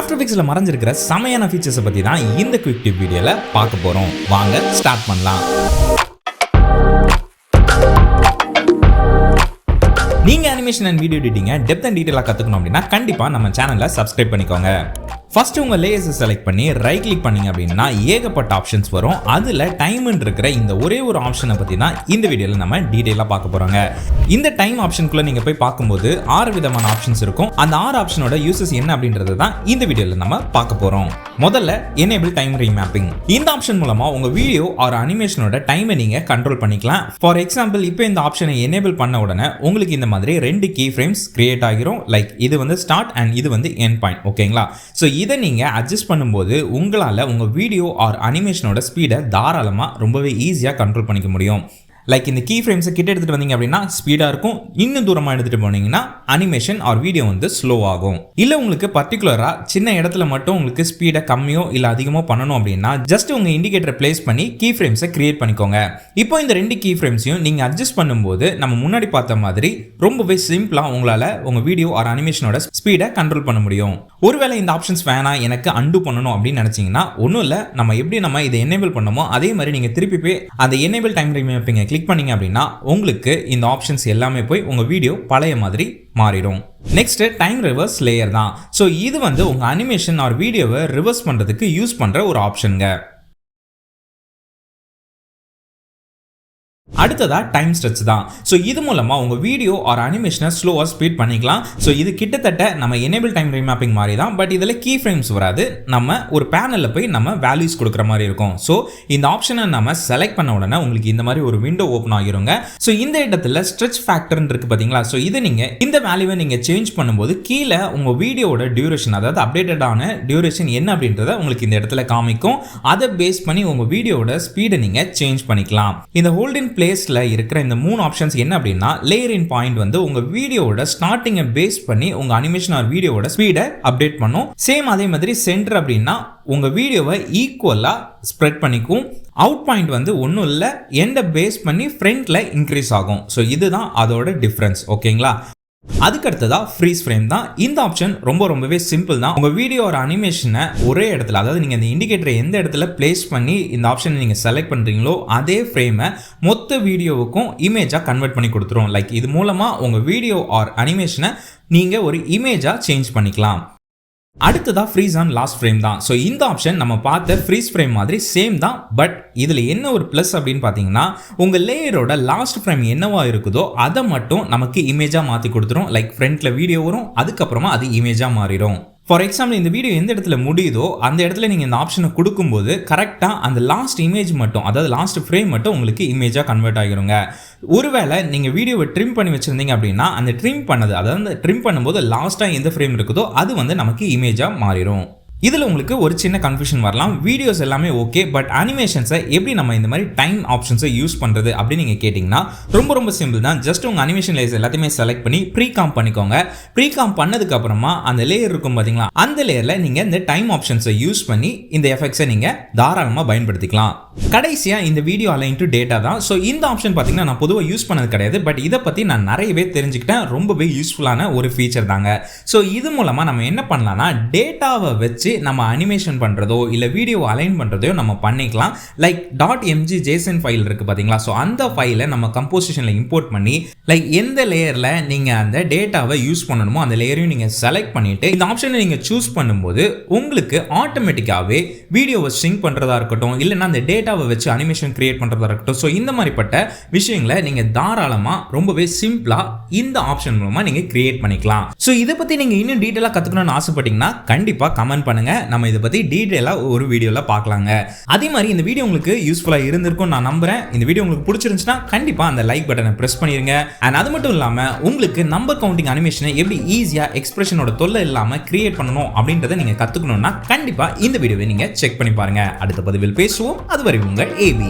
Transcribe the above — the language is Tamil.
ஆஃப்டர் எஃபெக்ட்ஸ்ல மறைஞ்சிருக்கிற செமையான ஃபீச்சர்ஸை பத்தி தான் இந்த குவிக் டிப் வீடியோல பார்க்க போறோம். வாங்க ஸ்டார்ட் பண்ணலாம். நீங்க animation and video editing depth and டீடைலா கத்துக்கணும் அப்படின்னா கண்டிப்பா நம்ம சேனலை சப்ஸ்கிரைப் பண்ணிக்கோங்க. ஃபர்ஸ்ட் உங்க லேயர்ஸ் செலக்ட் பண்ணி ரைட் கிளிக் பண்ணீங்க அப்படின்னா ஏகப்பட்ட ஆப்ஷன்ஸ் வரும். அதுல டைம் இருக்கிற இந்த ஒரே ஒரு ஆப்ஷனை பத்தி தான் இந்த வீடியோல நம்ம டீடைலா பார்க்க போறோங்க. இந்த டைம் ஆப்ஷனுக்குள்ள நீங்க போய் பார்க்கும்போது 6 விதமான ஆப்ஷன்ஸ் இருக்கும். அந்த 6 ஆப்ஷனோட யூசஸ் என்ன அப்படின்றது தான் இந்த வீடியோல நம்ம பார்க்க போறோம். முதல்ல எனேபிள் டைம் ரீமேப்பிங். இந்த ஆப்ஷன் மூலமா உங்க வீடியோ ஆர் அனிமேஷனோட டைமை நீங்க கண்ட்ரோல் பண்ணிக்கலாம். ஃபார் எக்ஸாம்பிள் இப்போ இந்த ஆப்ஷனை எனேபிள் பண்ண உடனே உங்களுக்கு இந்த மாதிரி 2 கீ ஃப்ரேம்ஸ் கிரியேட் ஆகிரும். லைக் இது வந்து ஸ்டார்ட் அண்ட் இது வந்து எண்ட் பாயிண்ட். ஓகேங்களா? ஸோ இதை நீங்க அட்ஜஸ்ட் பண்ணும்போது உங்களால உங்க வீடியோ ஆர் அனிமேஷனோட ஸ்பீடை தாராளமா ரொம்பவே ஈஸியா கண்ட்ரோல் பண்ணிக்க முடியும். லைக் இந்த கீ ஃப்ரேம்ஸை கிட்ட எடுத்துட்டு வந்தீங்க அப்படின்னா ஸ்பீடா இருக்கும். இன்னும் தூரமா எடுத்துட்டு போனீங்கன்னா அனிமேஷன் ஆர் வீடியோ வந்து ஸ்லோ ஆகும். இல்ல உங்களுக்கு பர்டிகுலரா சின்ன இடத்துல மட்டும் உங்களுக்கு ஸ்பீடை கம்மியோ இல்ல அதிகமோ பண்ணணும் அப்படின்னா ஜஸ்ட் உங்க இண்டிகேட்டரை பிளேஸ் பண்ணி கீ ஃப்ரேம்ஸை கிரியேட் பண்ணிக்கோங்க. இப்போ இந்த 2 கீ ஃப்ரேம்ஸையும் நீங்க அட்ஜஸ்ட் பண்ணும்போது நம்ம முன்னாடி பார்த்த மாதிரி ரொம்பவே சிம்பிளா உங்களால உங்க வீடியோ ஆர் அனிமேஷனோட ஸ்பீடை கண்ட்ரோல் பண்ண முடியும். ஒருவேளை இந்த ஆப்ஷன்ஸ் வேணாம் எனக்கு அன்டு பண்ணணும் அப்படின்னு நினைச்சீங்கன்னா ஒன்றும் இல்லை, நம்ம எப்படி நம்ம இதை எனேபிள் பண்ணமோ அதே மாதிரி நீங்க திருப்பி போய் அந்த எனேபிள் டைம் ரீமேப்பிங் கிளிக் பண்ணீங்க அப்படின்னா உங்களுக்கு இந்த ஆப்ஷன்ஸ் எல்லாமே போய் உங்க வீடியோ பழைய மாதிரி மாறிடும். நெக்ஸ்ட் டைம் ரிவர்ஸ் லேயர் தான். ஸோ இது வந்து உங்க அனிமேஷன் ஆர் வீடியோவை ரிவர்ஸ் பண்றதுக்கு யூஸ் பண்ற ஒரு ஆப்ஷனுங்க. அடுத்ததா டைம் ஸ்ட்ரெச் தான். ஸோ இது மூலமா உங்க வீடியோ ஆர் அனிமேஷனை ஸ்லோவா ஸ்பீட் பண்ணிக்கலாம். ஸோ இது கிட்டத்தட்ட நம்ம எனேபிள் டைம் ரீமேப்பிங் மாதிரி தான். பட் இதில் கீ ஃப்ரேம்ஸ் வராது. நம்ம ஒரு பேனலில் போய் நம்ம வேல்யூஸ் கொடுக்குற மாதிரி இருக்கும். ஸோ இந்த ஆப்ஷனை நம்ம செலக்ட் பண்ண உடனே உங்களுக்கு இந்த மாதிரி ஒரு விண்டோ ஓப்பன் ஆகிருங்க. ஸோ இந்த இடத்துல ஸ்ட்ரெச் ஃபேக்டர் இருக்கு பார்த்தீங்களா? ஸோ இதை நீங்க இந்த வேல்யூவை நீங்க சேஞ்ச் பண்ணும்போது கீழே உங்க வீடியோட டியூரேஷன், அதாவது அப்டேட்டடான டியூரேஷன் என்ன அப்படின்றத உங்களுக்கு இந்த இடத்துல காமிக்கும். அதை பேஸ் பண்ணி உங்க வீடியோட ஸ்பீடை நீங்க சேஞ்ச் பண்ணிக்கலாம். இந்த ஹோல்டின் பிளேஸ்ல இருக்கிற இந்த 3 ஆப்ஷன்ஸ் என்ன அப்படின்னா லேயர் இன் பாயிண்ட் வந்து உங்க வீடியோட ஸ்டார்டிங்கை பேஸ் பண்ணி உங்க அனிமேஷன் ஆர் வீடியோட ஸ்பீடை அப்டேட் பண்ணும். சேம் அதே மாதிரி சென்டர் அப்படின்னா உங்க வீடியோவை ஈக்குவலா ஸ்ப்ரெட் பண்ணிக்கும். அவுட் பாயிண்ட் வந்து ஒன்றும் இல்லை, எண்டை பேஸ் பண்ணி ஃப்ரண்ட்ல இன்க்ரீஸ் ஆகும். ஸோ இதுதான் அதோட டிஃபரன்ஸ். ஓகேங்களா? அதுக்கு அடுத்ததா ஃப்ரீஸ் ஃப்ரேம் தான். இந்த ஆப்ஷன் ரொம்பவே சிம்பிள் தான். உங்க வீடியோ ஒரு அனிமேஷனை ஒரே இடத்துல, அதாவது நீங்க இந்த இண்டிகேட்டரை எந்த இடத்துல பிளேஸ் பண்ணி இந்த ஆப்ஷனை நீங்க செலக்ட் பண்றீங்களோ அதே ஃப்ரேமை மொத்த வீடியோவுக்கும் இமேஜா கன்வெர்ட் பண்ணி கொடுத்துரும். லைக் இது மூலமா உங்க வீடியோ ஆர் அனிமேஷனை நீங்க ஒரு இமேஜா சேஞ்ச் பண்ணிக்கலாம். அடுத்ததா ஃப்ரீஸ் ஆன் லாஸ்ட் ஃப்ரேம் தான். ஸோ இந்த ஆப்ஷன் நம்ம பார்த்த ஃப்ரீஸ் ஃப்ரேம் மாதிரி சேம் தான். பட் இதில் என்ன ஒரு ப்ளஸ் அப்படின்னு பார்த்தீங்கன்னா உங்கள் லேயரோட லாஸ்ட் ஃப்ரேம் என்னவா இருக்குதோ அதை மட்டும் நமக்கு இமேஜாக மாற்றி கொடுத்துரும். லைக் ஃப்ரண்ட்ல வீடியோ வரும், அதுக்கப்புறமா அது இமேஜாக மாறிடும். ஃபார் எக்ஸாம்பிள் இந்த வீடியோ எந்த இடத்துல முடியுதோ அந்த இடத்துல நீங்கள் இந்த ஆப்ஷனை கொடுக்கும்போது கரெக்டாக அந்த லாஸ்ட் இமேஜ் மட்டும், அதாவது லாஸ்ட் ஃப்ரேம் மட்டும் உங்களுக்கு இமேஜாக கன்வெர்ட் ஆகிருங்க. ஒருவேளை நீங்கள் வீடியோவை ட்ரிம் பண்ணி வச்சுருந்தீங்க அப்படின்னா அந்த ட்ரிம் பண்ணது, அதாவது ட்ரிம் பண்ணும்போது லாஸ்ட்டாக எந்த ஃப்ரேம் இருக்குதோ அது வந்து நமக்கு இமேஜாக மாறிடும். இதில் உங்களுக்கு ஒரு சின்ன கன்ஃபியூஷன் வரலாம். வீடியோஸ் எல்லாமே ஓகே, பட் அனிமேஷன்ஸை எப்படி நம்ம இந்த மாதிரி டைம் ஆப்ஷன்ஸை யூஸ் பண்ணுறது அப்படின்னு நீங்கள் கேட்டிங்கன்னா ரொம்ப சிம்பிள் தான். ஜஸ்ட் உங்கள் அனிமேஷன் லேயர்ஸ் எல்லாத்தையுமே செலக்ட் பண்ணி ப்ரீகாம் பண்ணிக்கோங்க. ப்ரீகாம் பண்ணதுக்கப்புறமா அந்த லேயர் இருக்கும் பார்த்தீங்களா, அந்த லேயரில் நீங்கள் இந்த டைம் ஆப்ஷன்ஸை யூஸ் பண்ணி இந்த எஃபெக்ட்ஸை நீங்கள் தாராளமாக பயன்படுத்திக்கலாம். கடைசியாக இந்த வீடியோ அலைன் டு டேட்டா தான். ஸோ இந்த ஆப்ஷன் பார்த்தீங்கன்னா நான் பொதுவாக யூஸ் பண்ணது கிடையாது, பட் இதை பற்றி நான் நிறையவே தெரிஞ்சுக்கிட்டேன். ரொம்பவே யூஸ்ஃபுல்லான ஒரு ஃபீச்சர் தாங்க. ஸோ இது மூலமாக நம்ம என்ன பண்ணலாம்னா டேட்டாவை வச்சு நம்ம அனிமேஷன் பண்றதோ இல்ல வீடியோ அலைன் பண்றதோ நம்ம பண்ணிக்கலாம். லைக் .mg JSON ஃபைல் இருக்கு பாத்தீங்களா? சோ அந்த ஃபைலை நம்ம கம்போசிஷன்ல இம்போர்ட் பண்ணி லைக் எந்த லேயர்ல நீங்க அந்த டேட்டாவை யூஸ் பண்ணணுமோ அந்த லேயரையும் நீங்க செலக்ட் பண்ணிட்டு இந்த ஆப்ஷனை நீங்க சூஸ் பண்ணும்போது உங்களுக்கு ஆட்டோமேட்டிக்காவே வீடியோவை ஸ்ட்ரிங் பண்றதா இருக்கட்டும், இல்லைன்னா அந்த டேட்டாவை வச்சு அனிமேஷன் கிரியேட் பண்றதா இருக்கட்டும், ஸோ இந்த மாதிரிப்பட்ட விஷயங்களை நீங்க தாராளமா ரொம்பவே சிம்பிளா இந்த ஆப்ஷன் மூலமா நீங்க கிரியேட் பண்ணிக்கலாம். ஸோ இதை பத்தி நீங்க இன்னும் டீட்டெயிலா கத்துக்கணும்னு ஆசைப்பட்டீங்கன்னா கண்டிப்பா கமெண்ட் பண்ணுங்க. நம்ம இதை பத்தி டீடைலா ஒரு வீடியோல பார்க்கலாங்க. அதே மாதிரி இந்த வீடியோ உங்களுக்கு யூஸ்ஃபுல்லா இருந்திருக்கும் நான் நம்புறேன். இந்த வீடியோ உங்களுக்கு பிடிச்சிருந்துச்சுன்னா கண்டிப்பா அந்த லைக் பட்டனை பிரஸ் பண்ணிருங்க. அண்ட் அது மட்டும் இல்லாம உங்களுக்கு நம்பர் கவுண்டிங் அனிமேஷனை எப்படி ஈஸியா எக்ஸ்பிரஷனோட தொல்லை இல்லாம கிரியேட் பண்ணணும் அப்படின்றத நீங்க கத்துக்கணும்னா கண்டிப்பா இந்த வீடியோவை நீங்க செக் பண்ணி பாருங்க. அடுத்த பதிவில் பேசுவோம். அதுவரை உங்கள் AB.